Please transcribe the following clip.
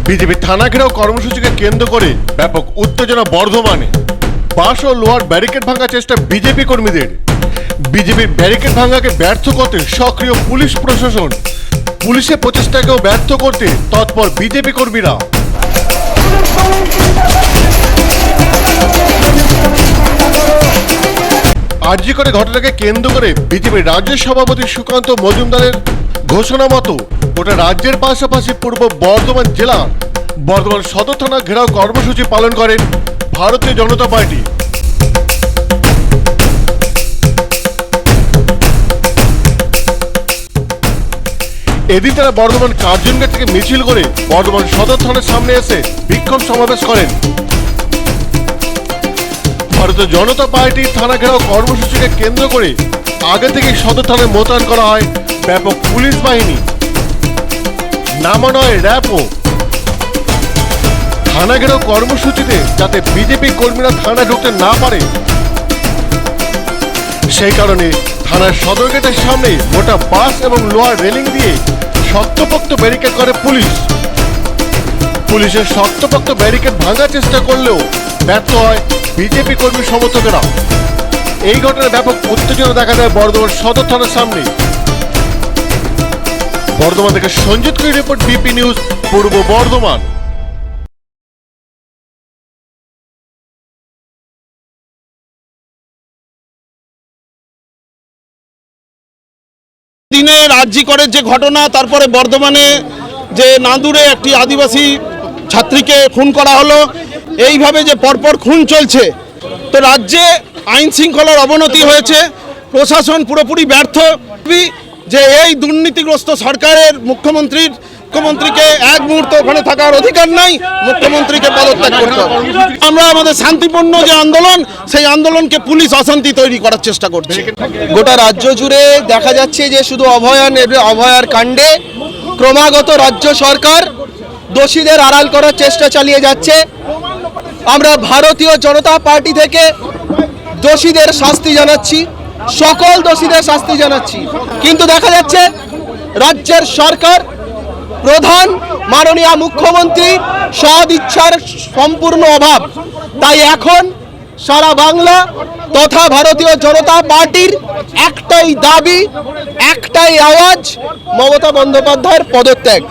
BJP থানা ঘেরাও কর্মসূচিকে কেন্দ্র করে ব্যাপক উত্তেজনা বর্ধমানে। বাঁশ ও লোহার ব্যারিকেড ভাঙার চেষ্টা বিজেপি কর্মীদের। বিজেপির ব্যারিকেড ভাঙাকে ব্যর্থ করতে সক্রিয় পুলিশ প্রশাসন। পুলিশের প্রচেষ্টাকেও ব্যর্থ করতে তৎপর বিজেপি কর্মীরা। আরজি করে ঘটনাকে কেন্দ্র করে বিজেপির রাজ্য সভাপতি সুকান্ত মজুমদারের ঘোষণা মতো গোটা রাজ্যের পাশাপাশি পূর্ব বর্ধমান জেলার বর্ধমান সদর থানা ঘেরাও কর্মসূচি পালন করেন ভারতীয় জনতা পার্টি। এদিন তারা বর্ধমান কার্জন গেট থেকে মিছিল করে বর্ধমান সদর থানার সামনে এসে বিক্ষোভ সমাবেশ করেন। ভারতীয় জনতা পার্টির থানা ঘেরাও কর্মসূচিকে কেন্দ্র করে আগে থেকে সদর থানায় মোতায়েন করা হয় ব্যাপক পুলিশ বাহিনী, নামানো হয় র্যাবও। থানা ঘেরাও কর্মসূচিতে যাতে বিজেপি কর্মীরা থানায় ঢুকতে না পারে সেই কারণে থানার সদর গেটের সামনে গোটা বাঁশ এবং লোহার রেলিং দিয়ে শক্তপোক্ত ব্যারিকেড করে পুলিশ। পুলিশের শক্তপোক্ত ব্যারিকেড ভাঙার চেষ্টা করলেও ব্যর্থ হয় বিজেপি কর্মী সমর্থকেরা। এই ঘটনায় ব্যাপক উত্তেজনা দেখা যায় বর্ধমান সদর থানার সামনে। বর্ধমান থেকে সঞ্জিত কই রিপোর্ট, বিপি নিউজ, পূর্ব বর্ধমান। দিনে আরজি করে যে ঘটনা, তারপরে বর্ধমানে যে নাঁদুরে একটি আদিবাসী ছাত্রীকে খুন করা হলো, এইভাবে যে পরপর খুন চলছে, তো রাজ্যে আইন শৃঙ্খলার অবনতি হয়েছে। প্রশাসন পুরোপুরি ব্যর্থ যে এই দুর্নীতিগ্রস্ত সরকারের মুখ্যমন্ত্রীকে এক মুহূর্ত ওখানে থাকার অধিকার নাই, মুখ্যমন্ত্রীকে পদত্যাগ করতে হবে। আমরা আমাদের শান্তিপূর্ণ যে আন্দোলন, সেই আন্দোলনকে পুলিশ অশান্তি তৈরি করার চেষ্টা করছে। গোটা রাজ্য জুড়ে দেখা যাচ্ছে যে শুধু অভয়ার কাণ্ডে ক্রমাগত রাজ্য সরকার দোষীদের আড়াল করার চেষ্টা চালিয়ে যাচ্ছে। আমরা ভারতীয় জনতা পার্টি থেকে দোষীদের শাস্তি জানাচ্ছি, সকল দোষীদের শাস্তি জানাচ্ছি। কিন্তু দেখা যাচ্ছে রাজ্যের সরকার, প্রধান মাননীয় মুখ্যমন্ত্রী সদ ইচ্ছার সম্পূর্ণ অভাব। তাই এখন সারা বাংলা তথা ভারতীয় জনতা পার্টির একটাই দাবি, একটাই আওয়াজ, মমতা বন্দ্যোপাধ্যায়ের পদত্যাগ।